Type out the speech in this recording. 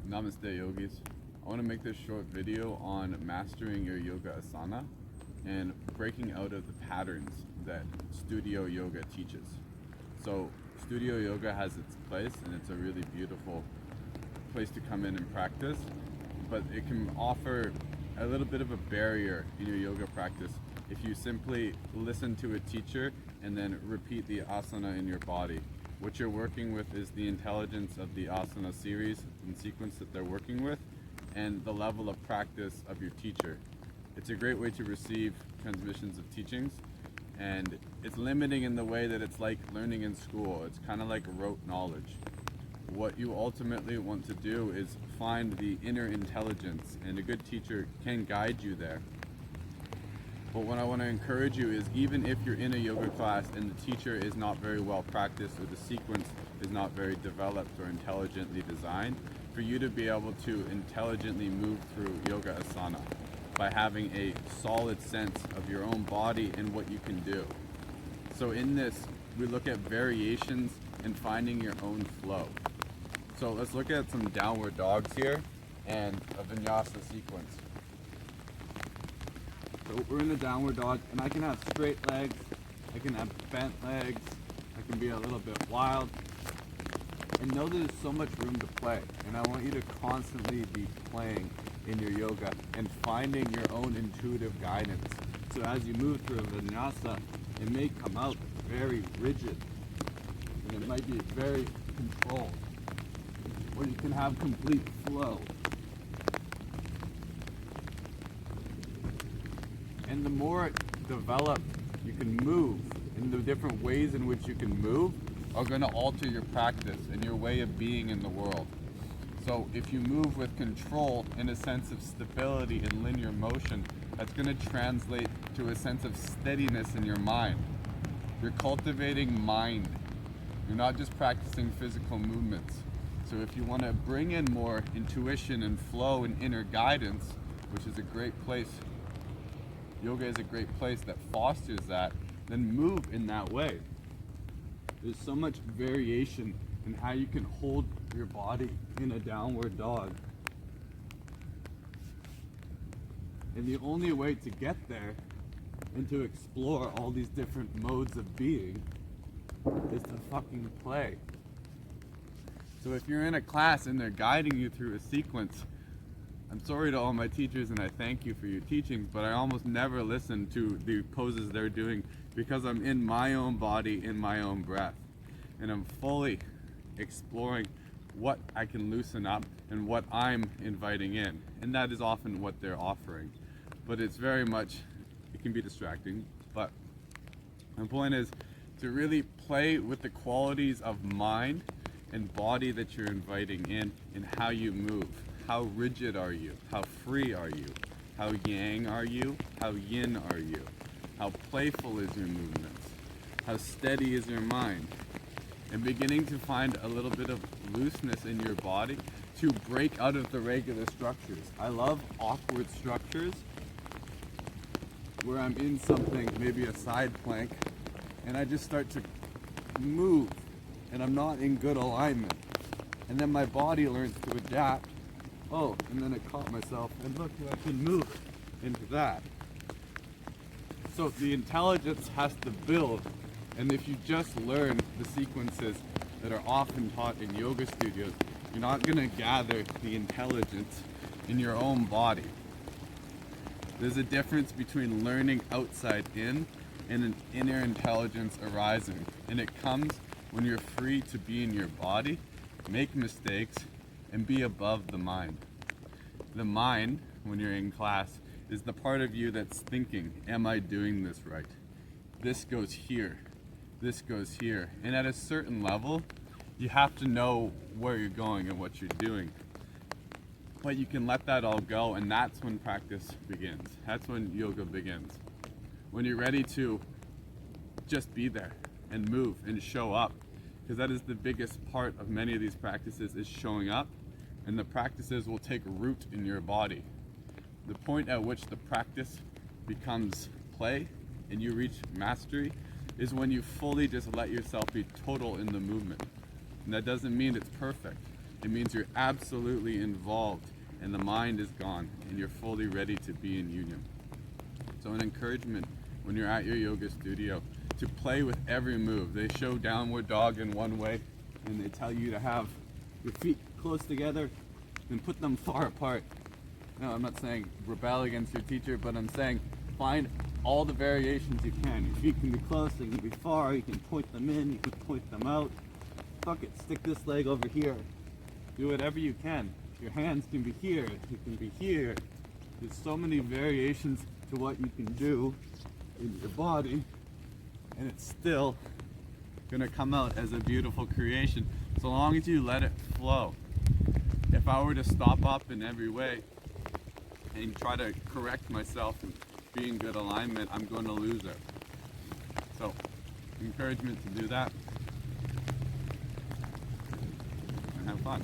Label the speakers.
Speaker 1: Namaste yogis. I want to make this short video on mastering your yoga asana and breaking out of the patterns that studio yoga teaches. So studio yoga has its place and it's a really beautiful place to come in and practice, but it can offer a little bit of a barrier in your yoga practice if you simply listen to a teacher and then repeat the asana in your body. What you're working with is the intelligence of the asana series and sequence that they're working with and the level of practice of your teacher. It's a great way to receive transmissions of teachings, and it's limiting in the way that it's like learning in school. It's kind of like rote knowledge. What you ultimately want to do is find the inner intelligence, and a good teacher can guide you there. But what I want to encourage you is, even if you're in a yoga class and the teacher is not very well practiced or the sequence is not very developed or intelligently designed, for you to be able to intelligently move through yoga asana by having a solid sense of your own body and what you can do. So in this, we look at variations and finding your own flow. So let's look at some downward dogs here and a vinyasa sequence. So we're in the downward dog, and I can have straight legs, I can have bent legs, I can be a little bit wild, and know that there's so much room to play. And I want you to constantly be playing in your yoga and finding your own intuitive guidance. So as you move through a vinyasa, it may come out very rigid, and it might be very controlled, or you can have complete flow. And the more developed you can move, and the different ways in which you can move are going to alter your practice and your way of being in the world. So if you move with control and a sense of stability and linear motion, that's going to translate to a sense of steadiness in your mind. You're cultivating mind. You're not just practicing physical movements. So if you want to bring in more intuition and flow and inner guidance, which is a great place, yoga is a great place that fosters that, then move in that way. There's so much variation in how you can hold your body in a downward dog. And the only way to get there and to explore all these different modes of being is to fucking play. So if you're in a class and they're guiding you through a sequence, I'm sorry to all my teachers and I thank you for your teachings, but I almost never listen to the poses they're doing because I'm in my own body, in my own breath. And I'm fully exploring what I can loosen up and what I'm inviting in. And that is often what they're offering. But it's very much, it can be distracting. But my point is to really play with the qualities of mind and body that you're inviting in and how you move. How rigid are you? How free are you? How yang are you? How yin are you? How playful is your movements? How steady is your mind? And beginning to find a little bit of looseness in your body to break out of the regular structures. I love awkward structures where I'm in something, maybe a side plank, and I just start to move and I'm not in good alignment. And then my body learns to adapt. Oh, and then I caught myself, and look, I can move into that. So the intelligence has to build, and if you just learn the sequences that are often taught in yoga studios, you're not going to gather the intelligence in your own body. There's a difference between learning outside in and an inner intelligence arising, and it comes when you're free to be in your body, make mistakes, and be above the mind. The mind, when you're in class, is the part of you that's thinking, am I doing this right? This goes here, this goes here. And at a certain level, you have to know where you're going and what you're doing. But you can let that all go, and that's when practice begins. That's when yoga begins. When you're ready to just be there and move and show up. Because that is the biggest part of many of these practices, is showing up, and the practices will take root in your body. The point at which the practice becomes play and you reach mastery is when you fully just let yourself be total in the movement. And that doesn't mean it's perfect. It means you're absolutely involved and the mind is gone and you're fully ready to be in union. So an encouragement when you're at your yoga studio to play with every move. They show downward dog in one way and they tell you to have your feet close together and put them far apart. No, I'm not saying rebel against your teacher, but I'm saying find all the variations you can. Your feet can be close, they can be far, you can point them in, you can point them out. Fuck it, stick this leg over here. Do whatever you can. Your hands can be here, you can be here. There's so many variations to what you can do in your body, and it's still gonna come out as a beautiful creation, so long as you let it flow. If I were to stop up in every way and try to correct myself and be in good alignment, I'm going to lose it. So, encouragement to do that and have fun.